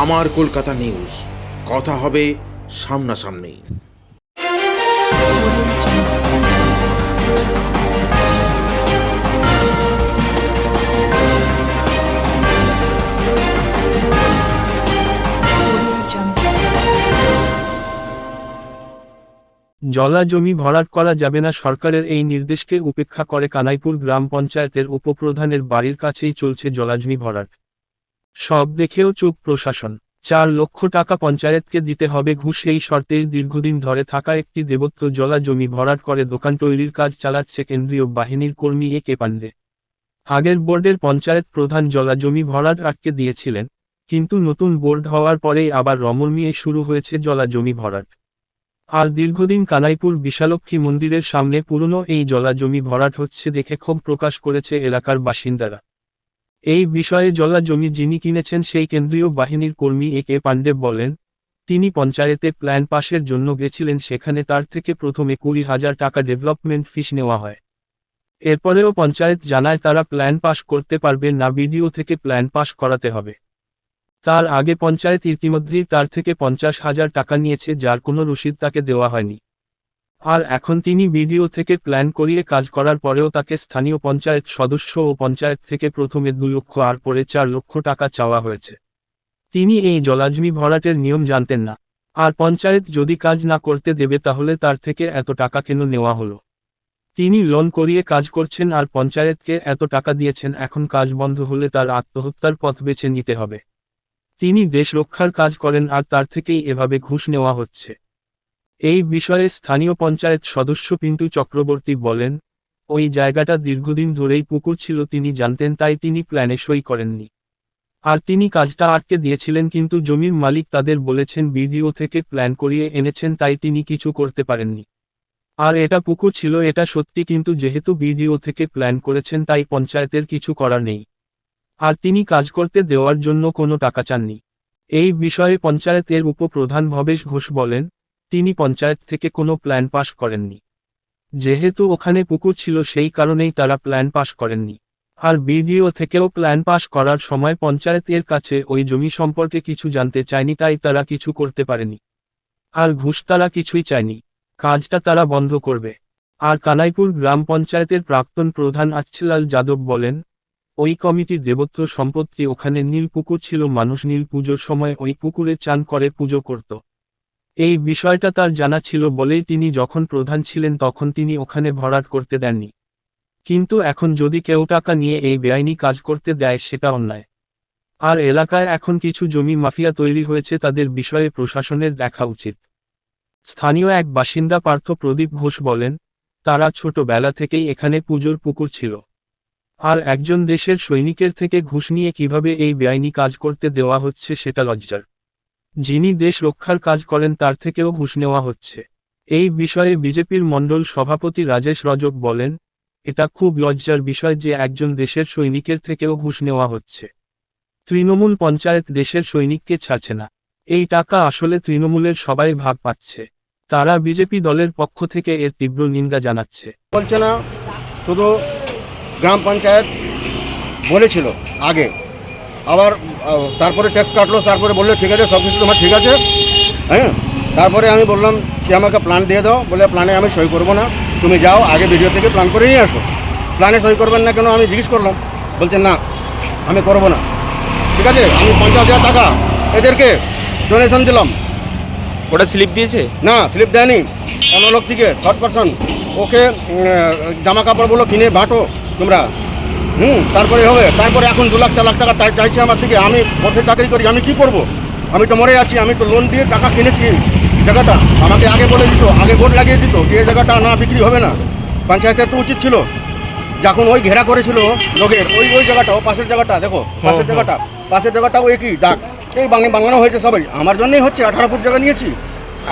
আমার কলকাতা নিউজ, কথা হবে সামনাসামনি। জলা জমি ভরাট করা যাবে না, সরকারের এই নির্দেশকে উপেক্ষা করে কানাইপুর গ্রাম পঞ্চায়েতের উপপ্রধানের বাড়ির কাছেই চলছে জলাজমি ভরাট। সব দেখেও চুপ প্রশাসন। 4 লক্ষ টাকা পঞ্চায়েতকে দিতে হবে ঘুষ, এই শর্তেই দীর্ঘদিন ধরে থাকা একটি দেবত্ব জলা জমি ভরাট করে দোকান তৈরির কাজ চালাচ্ছে কেন্দ্রীয় বাহিনীর কর্মী এ কে পাণ্ডে। আগের বোর্ডের পঞ্চায়েত প্রধান জলা জমি ভরাট আটকে দিয়েছিলেন, কিন্তু নতুন বোর্ড হওয়ার পরেই আবার রমরমিয়ে শুরু হয়েছে জলা জমি ভরাট। আর দীর্ঘদিন কানাইপুর বিশালক্ষী মন্দিরের সামনে পুরনো এই জলা জমি ভরাট হচ্ছে দেখে ক্ষোভ প্রকাশ করেছে এলাকার বাসিন্দারা। এই বিষয়ে জলা জমি যিনি কিনেছেন সেই কেন্দ্রীয় বাহিনীর কর্মী এ কে পাণ্ডে বলেন, তিনি পঞ্চায়েতে প্ল্যান পাসের জন্য গেছিলেন, সেখানে তার থেকে প্রথমে 20,000 টাকা ডেভেলপমেন্ট ফিস নেওয়া হয়। এরপরেও পঞ্চায়েত জানায় তারা প্ল্যান পাস করতে পারবে না, বিডিও থেকে প্ল্যান পাস করাতে হবে। তার আগে পঞ্চায়েত ইতিমধ্যেই তার থেকে 50,000 টাকা নিয়েছে, যার কোনো রসিদ তাকে দেওয়া হয়নি। আর এখন তিনি বিডিও থেকে প্ল্যান করিয়ে কাজ করার পরেও তাকে স্থানীয় পঞ্চায়েত সদস্য ও পঞ্চায়েত থেকে প্রথমে 2 লক্ষ আর পরে 4 লক্ষ টাকা চাওয়া হয়েছে। তিনি এই জলাজমি ভরাটের নিয়ম জানতেন না। আর পঞ্চায়েত যদি কাজ না করতে দেবে তাহলে তার থেকে এত টাকা কেন নেওয়া হলো? তিনি লোন করিয়ে কাজ করছেন আর পঞ্চায়েতকে এত টাকা দিয়েছেন, এখন কাজ বন্ধ হলে তার আত্মহত্যার পথ বেছে নিতে হবে। তিনি দেশ রক্ষার কাজ করেন আর তার থেকেই এভাবে ঘুষ নেওয়া হচ্ছে। এই বিষয়ে স্থানীয় পঞ্চায়েত সদস্য পিন্টু চক্রবর্তী বলেন, ওই জায়গাটা দীর্ঘদিন ধরেই পুকুর ছিল, তিনি জানতেন, তাই তিনি প্ল্যানে সই করেননি। আর তিনি কাজটা আটকে দিয়েছিলেন, কিন্তু জমির মালিক তাদের বলেছেন বিডিও থেকে প্ল্যান করিয়ে এনেছেন, তাই তিনি কিছু করতে পারেননি। আর এটা পুকুর ছিল, এটা সত্যি, কিন্তু যেহেতু বিডিও থেকে প্ল্যান করেছেন তাই পঞ্চায়েতের কিছু করার নেই। আর তিনি কাজ করতে দেওয়ার জন্য কোনো টাকা চাননি। এই বিষয়ে পঞ্চায়েতের উপপ্রধান ভবেশ ঘোষ বলেন, তিনি পঞ্চায়েত থেকে কোনো প্ল্যান পাস করেননি। যেহেতু ওখানে পুকুর ছিল সেই কারণেই তারা প্ল্যান পাস করেননি। আর বিডিও থেকেও প্ল্যান পাস করার সময় পঞ্চায়েতের কাছে ওই জমি সম্পর্কে কিছু জানতে চায়নি, তাই তারা কিছু করতে পারেনি। আর ঘুষ তারা কিছুই চায়নি, কাজটা তারা বন্ধ করবে। আর কানাইপুর গ্রাম পঞ্চায়েতের প্রাক্তন প্রধান আচ্ছিলাল যাদব বলেন, ওই কমিটির দেবত্ব সম্পত্তি, ওখানে নীল পুকুর ছিল, মানুষ নীল পুজোর সময় ওই পুকুরে চান করে পুজো করত। এই বিষয়টা তার জানা ছিল বলেই তিনি যখন প্রধান ছিলেন তখন তিনি ওখানে ভরাট করতে দেননি। কিন্তু এখন যদি কেউ টাকা নিয়ে এই বেআইনি কাজ করতে দেয় সেটা অন্যায়। আর এলাকায় এখন কিছু জমি মাফিয়া তৈরি হয়েছে, তাদের বিষয়ে প্রশাসনের দেখা উচিত। স্থানীয় এক বাসিন্দা পার্থ প্রদীপ ঘোষ বলেন, তারা ছোটবেলা থেকেই এখানে পুজোর পুকুর ছিল। আর একজন দেশের সৈনিকের থেকে ঘুষ নিয়ে কিভাবে এই বেআইনি কাজ করতে দেওয়া হচ্ছে সেটা লজ্জার। যিনি দেশ রক্ষার কাজ করেন তার থেকেও ঘুষ নেওয়া হচ্ছে। এই বিষয়ে বিজেপির মণ্ডল সভাপতি রাজেশ রজক বলেন, এটা খুব লজ্জার বিষয় যে একজন দেশের সৈনিকের থেকেও ঘুষ নেওয়া হচ্ছে। তৃণমূল পঞ্চায়েত দেশের সৈনিককে ছাড়ছে না, এই টাকা আসলে তৃণমূলের সবাই ভাগ পাচ্ছে। তারা বিজেপি দলের পক্ষ থেকে এর তীব্র নিন্দা জানাচ্ছে। বলছে না, শুধু গ্রাম পঞ্চায়েত বলেছিল আগে, আবার তারপরে ট্যাক্স কাটলো, তারপরে বললো ঠিক আছে, সব কিছু তোমার ঠিক আছে। হ্যাঁ, তারপরে আমি বললাম যে আমাকে প্ল্যান দিয়ে দাও, বলে প্ল্যানে আমি সই করবো না, তুমি যাও আগে ভিডিও থেকে প্ল্যান করে নিয়ে আসো। প্ল্যানে সই করবেন না কেন আমি জিজ্ঞেস করলাম, বলছেন না আমি করবো না। ঠিক আছে, আমি 50,000 টাকা এদেরকে ডোনেশন দিলাম। ওটা স্লিপ দিয়েছে? না, স্লিপ দেয়নি, অন্য লোক থেকে থার্ড পারসন। ওকে জামা কাপড়গুলো কিনে বাঁটো তোমরা, তারপরে হবে। তারপরে এখন 2 লাখ 4 লাখ টাকা চাইছে আমার থেকে। আমি পথে চাকরি করি, আমি কি করব? আমি তো মরে আছি, আমি তো লোন দিয়ে টাকা কিনেছি জায়গাটা। আমাকে আগে বলে দিত, আগে বোর্ড লাগিয়ে দিত যে এই জায়গাটা না বিক্রি হবে না। পঞ্চায়েতের তো উচিত ছিল, যখন ওই ঘেরা করেছিল লোকের, ওই জায়গাটা, ও পাশের জায়গাটা দেখো, পাশের জায়গাটাও একই দাগ, এই বাংলানো হয়েছে সবাই। আমার জন্যই হচ্ছে, 18 ফুট জায়গা নিয়েছি।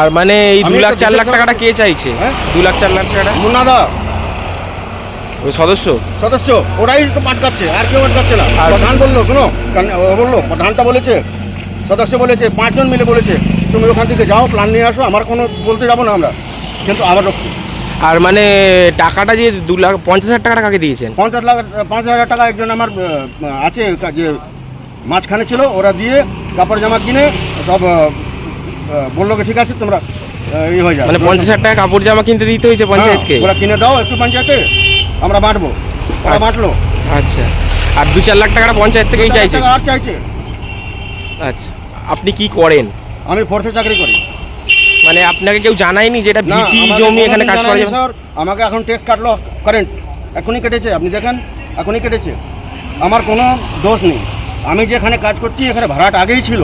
আর মানে এই 2 লাখ 4 লাখ টাকাটা কে চাইছে? হ্যাঁ, 2 লাখ 4 লাখ টাকাটা মুন্নাদা ওই সদস্য ওরাই তো পাটকাচ্ছে, আর কেউ পাটকাচ্ছে না। প্রধান বললো, শোনো, ও বললো, প্রধানটা বলেছে, সদস্য বলেছে, 5 জন মিলে বলেছে তুমি ওখান থেকে যাও, প্ল্যান নিয়ে আসো, আমার কোনো বলতে যাবো না আমরা, কিন্তু আবার আর মানে টাকাটা যে 2,50,000 টাকা কাকে দিয়েছেন? 5,000 টাকা একজন আমার আছে যে মাঝখানে ছিল, ওরা দিয়ে কাপড় জামা কিনে সব বললো কি ঠিক আছে তোমরা হয়ে যায়, মানে 50,000 টাকা কাপড় জামা কিনতে দিতে হয়েছে পঞ্চায়েতকে? ওরা কিনে দাও একটু পঞ্চায়েতে, আমরা বাঁটবো। ওরা বাঁটলো। আচ্ছা, আর 2-4 লাখ টাকাটা পঞ্চায়েত থেকেই চাইছে? আর চাইছে। আচ্ছা, আপনি কি করেন? আমি ফোর্সে চাকরি করি। মানে আপনাকে কেউ জানায়নি যেটা না, ভিটি আমাকে জমি এখানে কোনোদিন কাজ করা জানায়নি যাবে? স্যার। আমাকে এখন ট্যাক্স কাটলো, কারেন্ট এখনই কেটেছে, আপনি দেখেন এখনই কেটেছে। আমার কোনো দোষ নেই, আমি যেখানে কাজ করছি এখানে ভাড়াটা আগেই ছিল,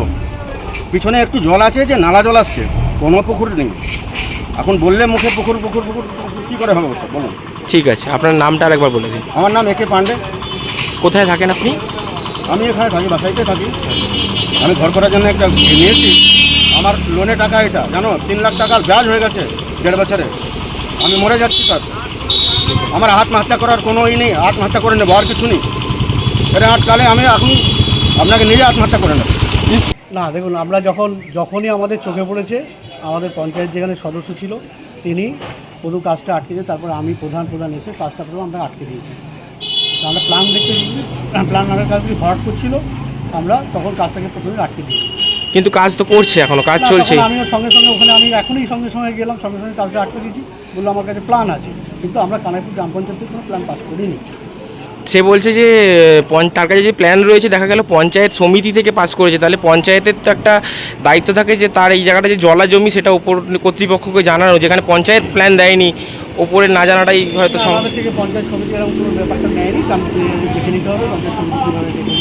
পিছনে একটু জল আছে যে নালা জল আসছে, কোনো পুকুর নেই। এখন বললে মুখে পুকুর পুকুর পুকুর পুকুর কী করে হবে স্যার বলুন? ঠিক আছে, আপনার নামটা আরেকবার বলে দিন। আমার নাম একে পান্ডে। কোথায় থাকেন আপনি? আমি এখানে থাকি, বাসাইতে থাকি। আমি ঘর করার জন্য একটা নিয়েছি, আমার লোনে টাকা এটা জানো 3 লাখ টাকার ব্যাজ হয়ে গেছে 1.5 বছরে। আমি মরে যাচ্ছি স্যার, আমার আত্মহত্যা করার কোনো নেই, আত্মহত্যা করে নেবো আর কিছু নেই। এটা আটকালে আমি এখন আপনাকে নিজে আত্মহত্যা করে নেব। না দেখুন, আমরা যখনই আমাদের চোখে পড়েছে, আমাদের পঞ্চায়েত যেখানে সদস্য ছিল তিনি পুরো কাজটা আটকেছে, তারপরে আমি প্রধান এসে কাজটা পুরো আমরা আটকে দিয়েছি। আমরা প্ল্যান দেখতে দিয়েছি, প্ল্যান নামের কাজ ভরাট করছিল, আমরা তখন কাজটাকে প্রথমে আটকে দিয়েছি। কিন্তু কাজ তো করছে, এখনো কাজ চলছে। আমিও সঙ্গে ওখানে আমি এখনই সঙ্গে গেলাম, সঙ্গে কাজটা আটকে দিয়েছি, বললো আমার কাছে প্ল্যান আছে, কিন্তু আমরা কানাইপুর গ্রাম পঞ্চায়েতের কোনো প্ল্যান পাস করিনি। সে বলছে যে তার কাছে যে প্ল্যান রয়েছে দেখা গেল পঞ্চায়েত সমিতি থেকে পাস করেছে, তাহলে পঞ্চায়েতের তো একটা দায়িত্ব থাকে যে তার এই জায়গাটা যে জলা জমি সেটা উপর কর্তৃপক্ষকে জানানো, যেখানে পঞ্চায়েত প্ল্যান দেয়নি, ওপরে না জানাটাই হয়তো আমাদের থেকে পঞ্চায়েত সমিতি এরকম কোনো ব্যাপারটা নেয়নি, দেখে নিতে হবে পঞ্চায়েত সমিতি কীভাবে দেখে।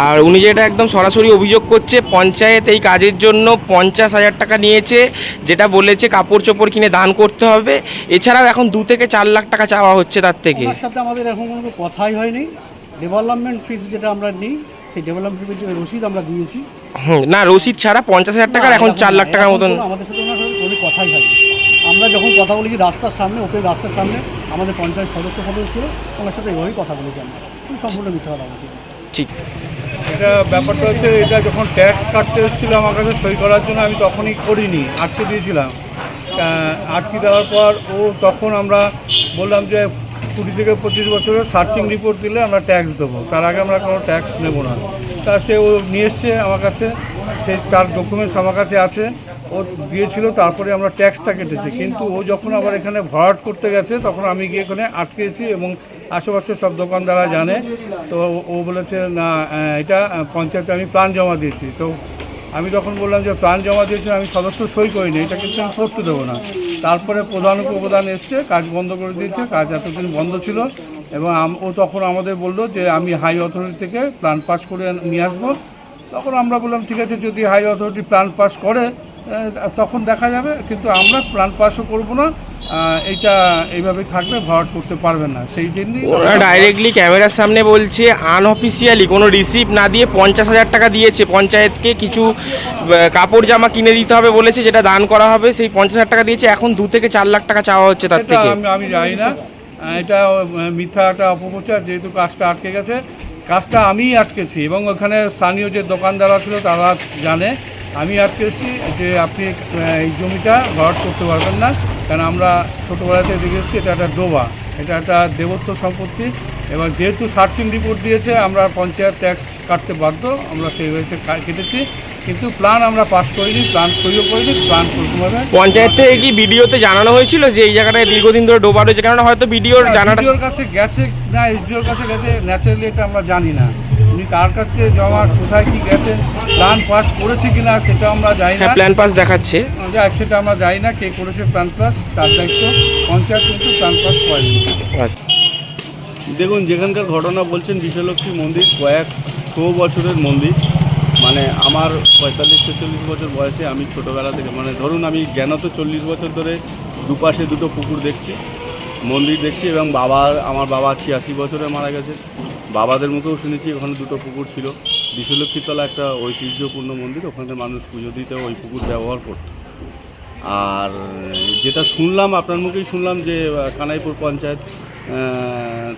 আর উনি যেটা একদম সরাসরি অভিযোগ করছে, পঞ্চায়েত এই কাজের জন্য 50,000 টাকা নিয়েছে, যেটা বলেছে কাপড় চোপড় কিনে দান করতে হবে, এছাড়াও এখন 2 থেকে 4 লাখ টাকা চাওয়া হচ্ছে তার থেকে। ওনার সাথে আমাদের এখন কোনো কথাই হয়নি। ডেভেলপমেন্ট ফিজ যেটা আমরা নিই, সেই ডেভেলপমেন্ট ফিজের রসিদ আমরা দিয়েছি। না, রসিদ ছাড়া 50,000 টাকার এখন 4 লাখ টাকার মতন। আমাদের সাথে ওনার সাথে কোনো কথাই হয়নি। আমরা যখন কথা বলেছি রাস্তার সামনে, ওপেন রাস্তার সামনে আমাদের পঞ্চায়েত সদস্য ছিল, ওনার সাথে এভাবেই কথা বলেছি আমরা। সম্পূর্ণ মিথ্যা কথা বলছি। ঠিক, এটা ব্যাপারটা হচ্ছে, এটা যখন ট্যাক্স কাটতে এসেছিলো আমার কাছে সই করার জন্য, আমি তখনই করিনি, আটকে দিয়েছিলাম। আটকে দেওয়ার পর তখন আমরা বললাম যে 20 থেকে 25 বছরের সার্চিং রিপোর্ট দিলে আমরা ট্যাক্স দেবো, তার আগে আমরা কোনো ট্যাক্স নেব না। তা সে নিয়ে এসছে আমার কাছে, তার ডকুমেন্টস আমার কাছে আছে, ও দিয়েছিল, তারপরে আমরা ট্যাক্সটা কেটেছি। কিন্তু ও যখন আবার এখানে ভরাট করতে গেছে তখন আমি গিয়ে এখানে আটকেছি, এবং আশেপাশে সব দোকানদাররা জানে। তো ও বলেছে না, এটা পঞ্চায়েতে আমি প্ল্যান জমা দিয়েছি। তো আমি তখন বললাম যে প্ল্যান জমা দিয়েছি, আমি সদস্য সই করিনি, এটা কিন্তু আমি করতে দেবো না। তারপরে প্রধান উপপ্রধান এসছে, কাজ বন্ধ করে দিয়েছে, কাজ এতদিন বন্ধ ছিল। এবং ও তখন আমাদের বললো যে আমি হাই অথরিটি থেকে প্ল্যান পাস করে নিয়ে আসবো। তখন আমরা বললাম ঠিক আছে, যদি হাই অথরিটি প্ল্যান পাস করে তখন দেখা যাবে, কিন্তু আমরা প্ল্যান পাসও করবো না, এইটা এইভাবে থাকবে, ভরাট করতে পারবেন না। সেই জন্যই ওরা ডাইরেক্টলি ক্যামেরার সামনে বলছে আনঅফিসিয়ালি কোনো রিসিপ্ট না দিয়ে 50,000 টাকা দিয়েছে পঞ্চায়েতকে, কিছু কাপড় জামা কিনে দিতে হবে বলেছে, যেটা দান করা হবে, সেই 50,000 টাকা দিয়েছে, এখন 2 থেকে 4 লাখ টাকা চাওয়া হচ্ছে তার থেকে। আমি জানি না, এটা মিথ্যা একটা অপপ্রচার। যেহেতু কাজটা আটকে গেছে, কাজটা আমিই আটকেছি, এবং ওখানে স্থানীয় যে দোকানদাররা ছিল তারা জানে আমি আটকেছি যে আপনি এই জমিটা ভরাট করতে পারবেন না, কারণ আমরা ছোটোবেলাতে দেখে এসেছি এটা একটা ডোবা, এটা একটা দেবত্ব সম্পত্তি। এবং যেহেতু সার্চিং রিপোর্ট দিয়েছে, আমরা পঞ্চায়েত ট্যাক্স কাটতে বাধ্য, আমরা সেইভাবে কেটেছি। কিন্তু প্ল্যান আমরা পাস করিনি, প্ল্যান সইও করিনি, প্ল্যান প্রথমভাবে পঞ্চায়েত থেকে কি বিডিওতে জানানো হয়েছিল যে এই জায়গাটায় দীর্ঘদিন ধরে ডোবা রয়েছে? কেননা হয়তো বিডিওর জানাটা বিডিওর কাছে গেছে না, এসডিওর কাছে গেছে, ন্যাচারালি এটা আমরা জানি না উনি কার কাছ থেকে জমা, কোথায় কি গেছে, প্ল্যান পাস করেছে কিনা সেটা আমরা জানি না। হ্যাঁ, প্ল্যান পাস দেখাচ্ছে, সেটা আমরা জানি না কে করেছে প্ল্যান পাস, তার দায়িত্ব। পঞ্চায়েত কিন্তু প্ল্যান পাস করেনি। আচ্ছা, দেখুন, যেখানকার ঘটনা বলছেন বিশ্বলক্ষ্মী মন্দির 100 বছরের মন্দির। মানে আমার 45-46 বছর বয়সে, আমি ছোটোবেলা থেকে, মানে ধরুন আমি জ্ঞানত 40 বছর ধরে দুপাশে দুটো পুকুর দেখছি, মন্দির দেখছি। এবং আমার বাবা 86 বছরে মারা গেছে, বাবাদের মুখেও শুনেছি ওখানে দুটো পুকুর ছিল। বিশ্বলক্ষ্মীতলা একটা ঐতিহ্যপূর্ণ মন্দির, ওখানে মানুষ পুজো দিতে ওই পুকুর ব্যবহার করত। আর যেটা শুনলাম, আপনার মুখেই শুনলাম যে কানাইপুর পঞ্চায়েত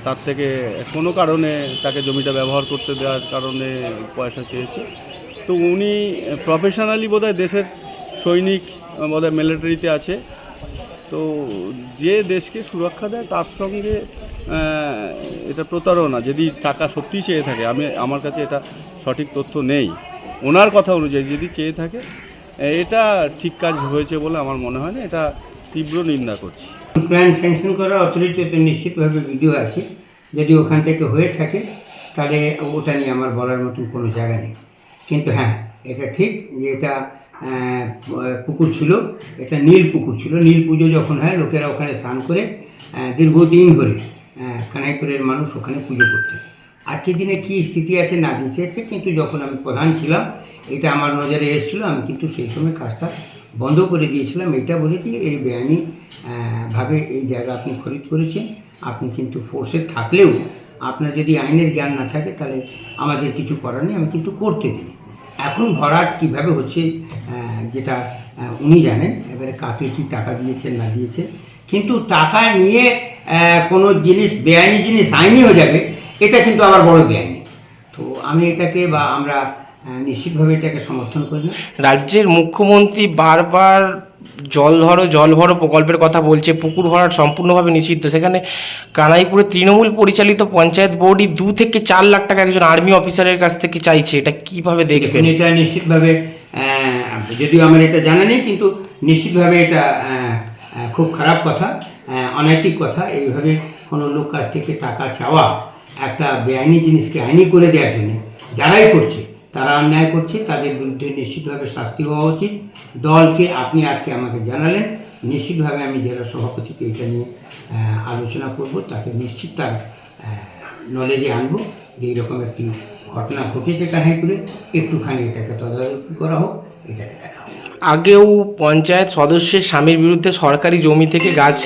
তার থেকে কোনো কারণে তাকে জমিটা ব্যবহার করতে দেওয়ার কারণে পয়সা চেয়েছে। তো উনি প্রফেশনালি বোধহয় দেশের সৈনিক, বোধহয় মিলিটারিতে আছে। তো যে দেশকে সুরক্ষা দেয় তার সঙ্গে এটা প্রতারণা। যদি টাকা সত্যিই চেয়ে থাকে, আমার কাছে এটা সঠিক তথ্য নেই, ওনার কথা অনুযায়ী যদি চেয়ে থাকে এটা ঠিক কাজ হয়েছে বলে আমার মনে হয় না, এটা তীব্র নিন্দা করছি। প্ল্যান স্যাংশন করার অথরিটিতে নিশ্চিতভাবে ভিডিও আছে, যদি ওখান থেকে হয়ে থাকে তাহলে ওটা নিয়ে আমার বলার মতন কোনো জায়গা নেই। কিন্তু হ্যাঁ, এটা ঠিক যে এটা পুকুর ছিল, এটা নীল পুকুর ছিল। নীল পুজো যখন হয় লোকেরা ওখানে স্নান করে দীর্ঘদিন ধরে কানাইপুরের মানুষ ওখানে পুজো করতে। আজকের দিনে কী স্থিতি আছে না দিয়েছে, কিন্তু যখন আমি প্রধান ছিলাম এটা আমার নজরে এসেছিলো, আমি কিন্তু সেই সময় কাজটা বন্ধ করে দিয়েছিলাম। এইটা বলেছি এই বেআইনি ভাবে এই জায়গা আপনি খরিদ করেছেন, আপনি কিন্তু ফোর্সে থাকলেও আপনার যদি আইনের জ্ঞান না থাকে তাহলে আমাদের কিছু করার নেই, আমি কিন্তু করতে দিই। এখন ভরাট কীভাবে হচ্ছে যেটা উনি জানেন, এবারে কাকে কী টাকা দিয়েছেন না দিয়েছে, কিন্তু টাকা নিয়ে কোনো জিনিস বেআইনি জিনিস আইনি হয়ে যাবে, এটা কিন্তু আবার বড় বেআইনি। তো আমি এটাকে বা আমরা নিশ্চিতভাবে এটাকে সমর্থন করি না। রাজ্যের মুখ্যমন্ত্রী বারবার জল ভরো প্রকল্পের কথা বলছে, পুকুর ভরাট সম্পূর্ণভাবে নিষিদ্ধ। সেখানে কানাইপুরে তৃণমূল পরিচালিত পঞ্চায়েত বোর্ডই 2 থেকে 4 লাখ টাকা একজন আর্মি অফিসারের কাছ থেকে চাইছে, এটা কিভাবে দেখবেন? এটা নিশ্চিতভাবে, যদিও আমার এটা জানা নেই, কিন্তু নিশ্চিতভাবে এটা খুব খারাপ কথা, অনৈতিক কথা। এইভাবে কোনো লোক কাছ থেকে টাকা চাওয়া, একটা বেআইনি জিনিসকে আইনি করে দেওয়ার জন্য যারাই করছে তারা অন্যায় করছে, তাদের বিরুদ্ধে নিশ্চিতভাবে শাস্তি হওয়া উচিত। দলকে আপনি আজকে আমাকে জানালেন, নিশ্চিতভাবে আমি জেলা সভাপতিকে এটা নিয়ে আলোচনা করব, তাকে নিশ্চিত তার নলেজে আনবো যে এইরকম একটি ঘটনা ঘটেছে কানাইপুরে, একটুখানি এটাকে তদারকি করা হোক, এটাকে দেখা হোক। আগেও পঞ্চায়েত সদস্যের স্বামীর বিরুদ্ধে সরকারি জমি থেকে গাছ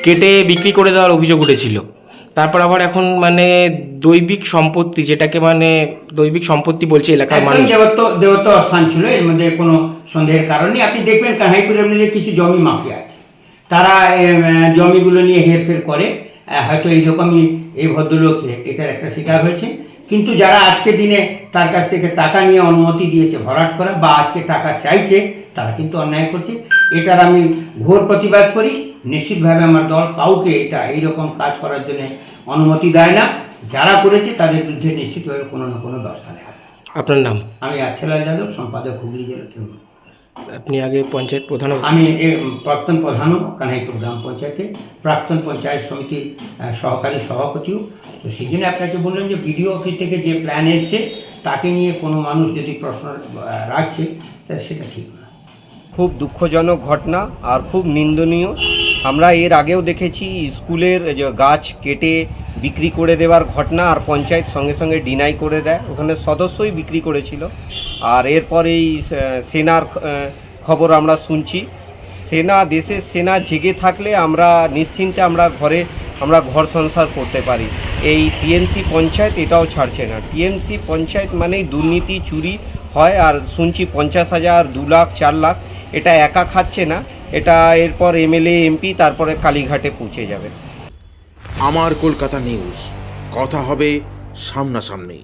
কেটে বিক্রি করে দেওয়ার অভিযোগ উঠেছিল। তারপর আবার এখন মানে দৈবিক সম্পত্তি, যেটাকে মানে দৈবিক সম্পত্তি বলছে এলাকার মানুষ। দেবত্ব স্থান ছিল, এর মধ্যে কোনো সন্দেহের কারণ নেই। আপনি দেখবেন কানাইপুরের মধ্যে কিছু জমি মাফিয়া আছে, তারা জমিগুলো নিয়ে হেরফের করে। হয়তো এইরকমই এই ভদ্রলোক এটার একটা শিকার হয়েছে, কিন্তু যারা আজকের দিনে তার কাছ থেকে টাকা নিয়ে অনুমতি দিয়েছে ভরাট করা বা আজকে টাকা চাইছে, তারা কিন্তু অন্যায় করছে। এটার আমি ঘোর প্রতিবাদ করি। নিশ্চিতভাবে আমার দল কাউকে এটা এইরকম কাজ করার জন্য অনুমতি দেয় না। যারা করেছে তাদের বিরুদ্ধে নিশ্চিতভাবে কোনো না কোনো ব্যবস্থা নেওয়া। আপনার নাম? আমি আচ্ছালাল যাদব, সম্পাদক হুগলি জেলা তৃণমূল। আপনি আগে পঞ্চায়েত প্রধান? আমি প্রাক্তন প্রধানও কানাইপুর গ্রাম পঞ্চায়েতে, প্রাক্তন পঞ্চায়েত সমিতির সহকারী সভাপতিও। তো সেই জন্য আপনাকে বললাম যে বিডিও অফিস থেকে যে প্ল্যান এসছে তাকে নিয়ে কোনো মানুষ যদি প্রশ্ন রাখছে তাহলে সেটা ঠিক না। খুব দুঃখজনক ঘটনা আর খুব নিন্দনীয়। আমরা এর আগেও দেখেছি স্কুলের যে গাছ কেটে বিক্রি করে দেওয়ার ঘটনা, আর পঞ্চায়েত সঙ্গে সঙ্গে ডিনাই করে দেয়, ওখানে সদস্যই বিক্রি করেছিল। আর এরপর এই সেনার খবর আমরা শুনছি। দেশের সেনা জেগে থাকলে আমরা নিশ্চিন্তে আমরা ঘর সংসার করতে পারি। এই টিএমসি পঞ্চায়েত এটাও ছাড়ছে না। টিএমসি পঞ্চায়েত মানেই দুর্নীতি, চুরি হয়। আর শুনছি 50,000, 2 লাখ, 4 লাখ, এটা একা খাচ্ছে না, এটা এরপর এমএলএ, এমপি, তারপরে কালীঘাটে পৌঁছে যাবে। আমার কলকাতা নিউজ, কথা হবে সামনাসামনি।